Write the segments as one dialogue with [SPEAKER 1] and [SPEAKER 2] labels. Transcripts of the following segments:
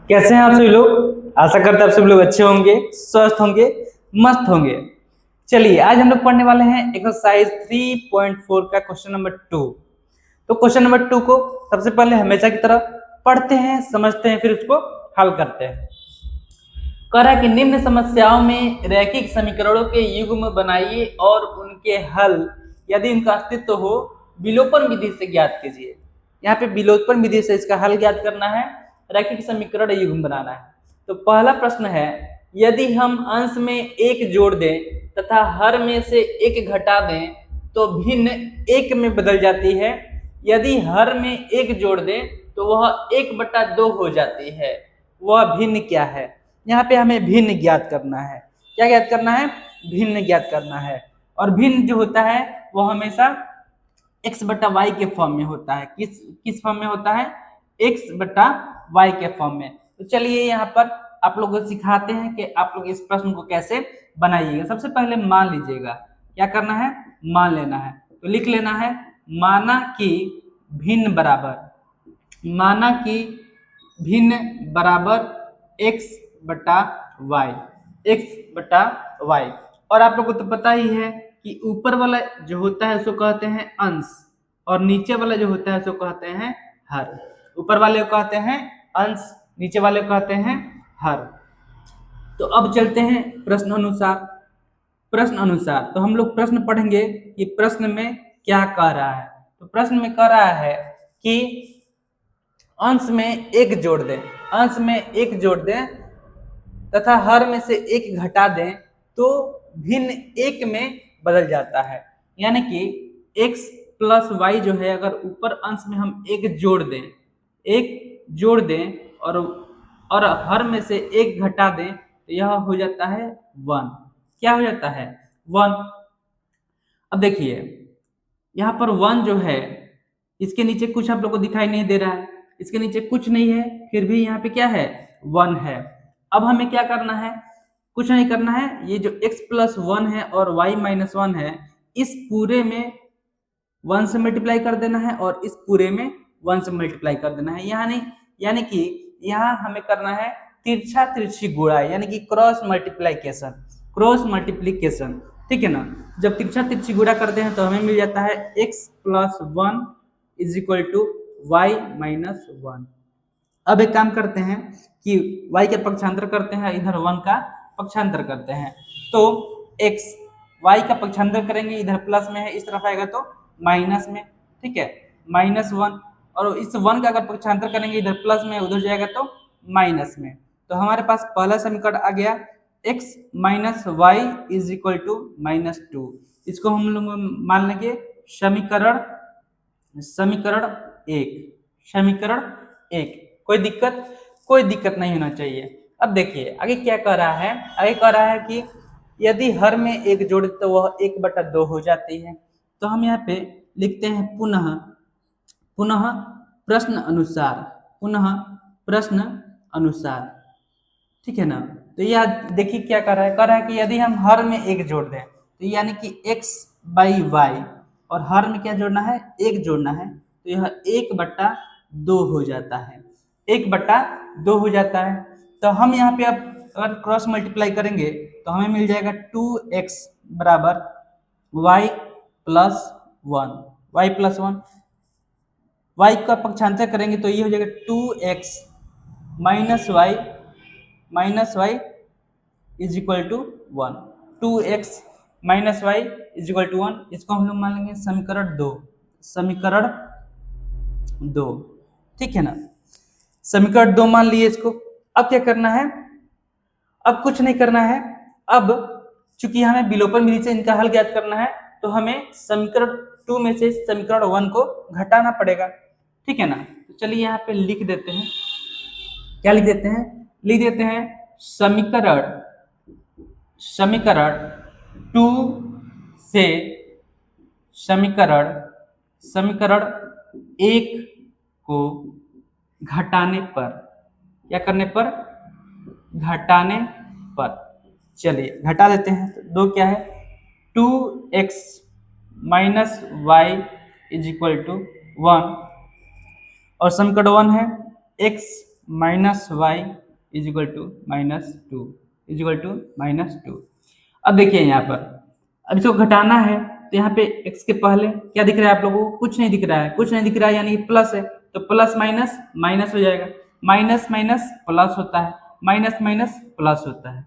[SPEAKER 1] कैसे हैं आप सभी लोग। आशा करते हैं आप सभी लोग अच्छे होंगे, स्वस्थ होंगे, मस्त होंगे। चलिए आज हम लोग पढ़ने वाले हैं एक्सरसाइज 3.4 का क्वेश्चन नंबर 2। तो क्वेश्चन नंबर 2 को सबसे पहले हमेशा की तरह पढ़ते हैं, समझते हैं, फिर उसको हल करते हैं। कह रहा है कि निम्न समस्याओं में रैखिक समीकरणों के युग्म बनाइए और उनके हल यदि इनका अस्तित्व हो विलोपन विधि से ज्ञात कीजिए। यहाँ पे विलोपन विधि से इसका हल ज्ञात करना है, रैखिक समीकरण युग्म बनाना है। तो पहला प्रश्न है, यदि हम अंश में एक जोड़ दें तथा हर में से एक घटा दें तो भिन्न एक में बदल जाती है। यदि हर में एक जोड़ दें तो वह 1/2 हो जाती है। वह भिन्न क्या है? यहाँ पे हमें भिन्न ज्ञात करना है। क्या ज्ञात करना है? भिन्न ज्ञात करना है। और भिन्न जो होता है वो हमेशा x/y के फॉर्म में होता है। किस फॉर्म में होता है? x/y के फॉर्म में। तो चलिए यहाँ पर आप लोगों को सिखाते हैं कि आप लोग इस प्रश्न को कैसे बनाइएगा। सबसे पहले मान लीजिएगा, क्या करना है? मान लेना है। तो लिख लेना है, माना कि भिन्न बराबर x/y, x/y। और आप लोगों को तो पता ही है कि ऊपर वाला जो होता है उसको कहते हैं अंश और नीचे वाला जो होता है उसको कहते हैं हर। ऊपर वाले को कहते हैं अंश, नीचे वाले को कहते हैं हर। तो अब चलते हैं प्रश्न अनुसार। तो हम लोग प्रश्न पढ़ेंगे कि प्रश्न में क्या कह रहा है। तो प्रश्न में कह रहा है कि अंश में एक जोड़ दें तथा हर में से एक घटा दें तो भिन्न एक में बदल जाता है। यानी कि x+y जो है, अगर ऊपर अंश में हम एक जोड़ दें और हर में से एक घटा दें तो यह हो जाता है 1। क्या हो जाता है? 1। अब देखिए यहाँ पर 1 जो है, इसके नीचे कुछ आप लोग को दिखाई नहीं दे रहा है, इसके नीचे कुछ नहीं है, फिर भी यहाँ पे क्या है? 1 है। अब हमें क्या करना है? कुछ नहीं करना है। ये जो x+1 है और y-1 है, इस पूरे में 1 से मल्टीप्लाई कर देना है और इस पूरे में 1 से मल्टीप्लाई कर देना है। यानी कि यहाँ हमें करना है तिरछा तिरछी गुणा, यानी कि क्रॉस मल्टीप्लीकेशन। ठीक है ना? जब तिरछा तिरछी गुणा करते हैं तो हमें मिल जाता है x+1 = y-1। अब एक काम करते हैं कि y का पक्षांतर करते हैं, इधर 1 का पक्षांतर करते हैं। तो x y का पक्षांतर करेंगे, इधर प्लस में है, इस तरफ आएगा तो माइनस में। ठीक है, -1। और इस 1 का अगर पक्षांतर करेंगे, इधर प्लस में, उधर जाएगा तो माइनस में। तो हमारे पास पहला समीकरण आ गया x - y = -2। इसको हम लोग मान लेंगे समीकरण 1। कोई दिक्कत नहीं होना चाहिए। अब देखिए आगे क्या कह रहा है। आगे कह रहा है कि यदि हर में एक जोड़ तो वह 1/2 हो जाती है। तो हम यहाँ पे लिखते हैं पुनः प्रश्न अनुसार। ठीक है ना? तो यह देखिए क्या कर रहा है। कह रहा है कि यदि हम हर में एक जोड़ दें तो यानी कि x/y, और हर में क्या जोड़ना है? एक जोड़ना है, तो यह 1/2 हो जाता है। 1/2 हो जाता है। तो हम यहाँ पे अब अगर क्रॉस मल्टीप्लाई करेंगे तो हमें मिल जाएगा 2x = y+1। y का पक्षांतर करेंगे तो ये हो जाएगा 2x - y = 1। 2x - y = 1। इसको हम लोग मान लेंगे समीकरण 2। ठीक है ना? समीकरण 2 मान लिए इसको। अब क्या करना है? अब कुछ नहीं करना है। अब चूंकि हमें विलोपन विधि से इनका हल ज्ञात करना है तो हमें समीकरण 2 में से समीकरण 1 को घटाना पड़ेगा। ठीक है ना? तो चलिए यहाँ पे लिख देते हैं। क्या लिख देते हैं? लिख देते हैं समीकरण 2 से समीकरण 1 को घटाने पर, क्या करने पर? घटाने पर। चलिए घटा देते हैं। तो 2 क्या है? 2x - y = 1 और समीकरण 1 है x minus y is equal to -2 is equal to -2। अब देखिए यहाँ पर, अब इसको घटाना है तो यहाँ पे x के पहले क्या दिख रहा है आप लोगों को? कुछ नहीं दिख रहा है, कुछ नहीं दिख रहा है यानी कि प्लस है, तो प्लस माइनस माइनस हो जाएगा, माइनस माइनस प्लस होता है, माइनस माइनस प्लस होता है,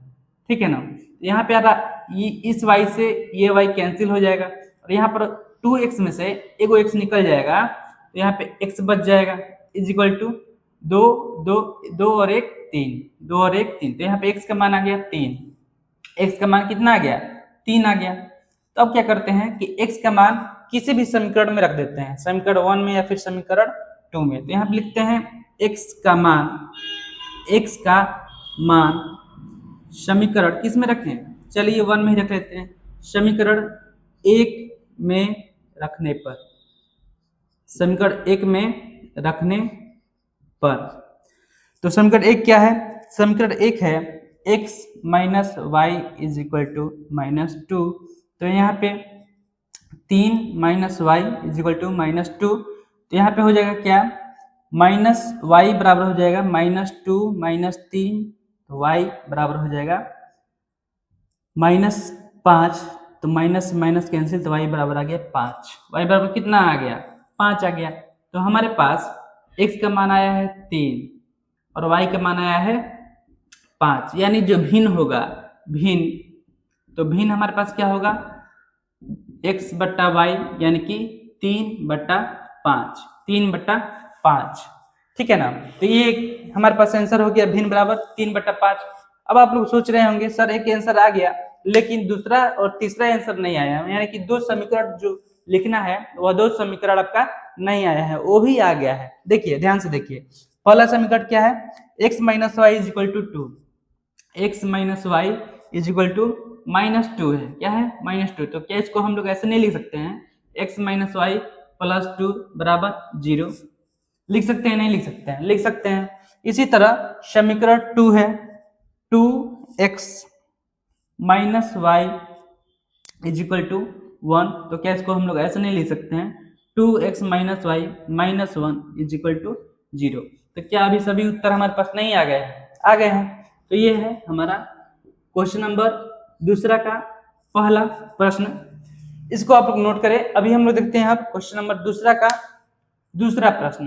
[SPEAKER 1] ठीक है ना। यहाँ पे आता इस y से ये y कैंसिल हो जाएगा और यहाँ पर 2x में से एगो x निकल जाएगा तो यहाँ पे x बच जाएगा इज इक्वल टू 2 2 2 और 1 3, 2 और 1 3, तो यहाँ पे x का मान आ गया 3, x का मान कितना आ गया? 3 आ गया। तो अब क्या करते हैं कि x का मान किसी भी समीकरण में रख देते हैं, समीकरण 1 में या फिर समीकरण 2 में। तो यहाँ पे लिखते हैं x का मान समीकरण किस में रखें? चलिए 1 में ही रख लेते हैं, समीकरण 1 में रखने पर, समीकरण 1 में रखने पर। तो समीकरण 1 क्या है? समीकरण 1 है x minus y is equal to -2। तो यहाँ पे 3 minus y is equal to -2, तो यहाँ पे हो जाएगा क्या? माइनस वाई बराबर हो जाएगा -2 -3, तो y बराबर हो जाएगा -5, तो माइनस माइनस कैंसिल, तो y बराबर आ गया 5। y बराबर कितना आ गया? 5 आ गया। तो हमारे पास x का मान आया है 3 और y का मान आया है 5, यानी जो भिन्न होगा, भिन्न, तो भिन्न हमारे पास क्या होगा? x बट्टा वाई यानी कि 3/5, 3/5, ठीक है ना। तो ये हमारे पास आंसर हो गया भिन्न बराबर 3/5। अब आप लोग सोच रहे होंगे सर एक आंसर आ गया लेकिन दूसरा और तीसरा आंसर नहीं आया, यानी कि दो समीकरण जो लिखना है वह दो समीकरण आपका नहीं आया है, वो भी आ गया है। देखिए ध्यान से देखिए, पहला समीकरण क्या है? x minus y is equal to 2, x minus y is equal to -2 है, क्या है? -2। तो क्या इसको हम लोग ऐसे नहीं लिख सकते हैं x माइनस वाई प्लस 2 बराबर 0? लिख सकते हैं? नहीं लिख सकते हैं, लिख सकते हैं। इसी तरह समीकरण 2 है 2x minus y is equal to 1, तो क्या इसको हम लोग ऐसे नहीं लिख सकते हैं 2x minus y -1 is equal to 0? तो क्या अभी सभी उत्तर हमारे पास नहीं आ गए हैं? आ गए हैं। तो ये है हमारा क्वेश्चन नंबर दूसरा का पहला प्रश्न, इसको आप लोग नोट करें। अभी हम लोग देखते हैं अब क्वेश्चन नंबर दूसरा का दूसरा प्रश्न।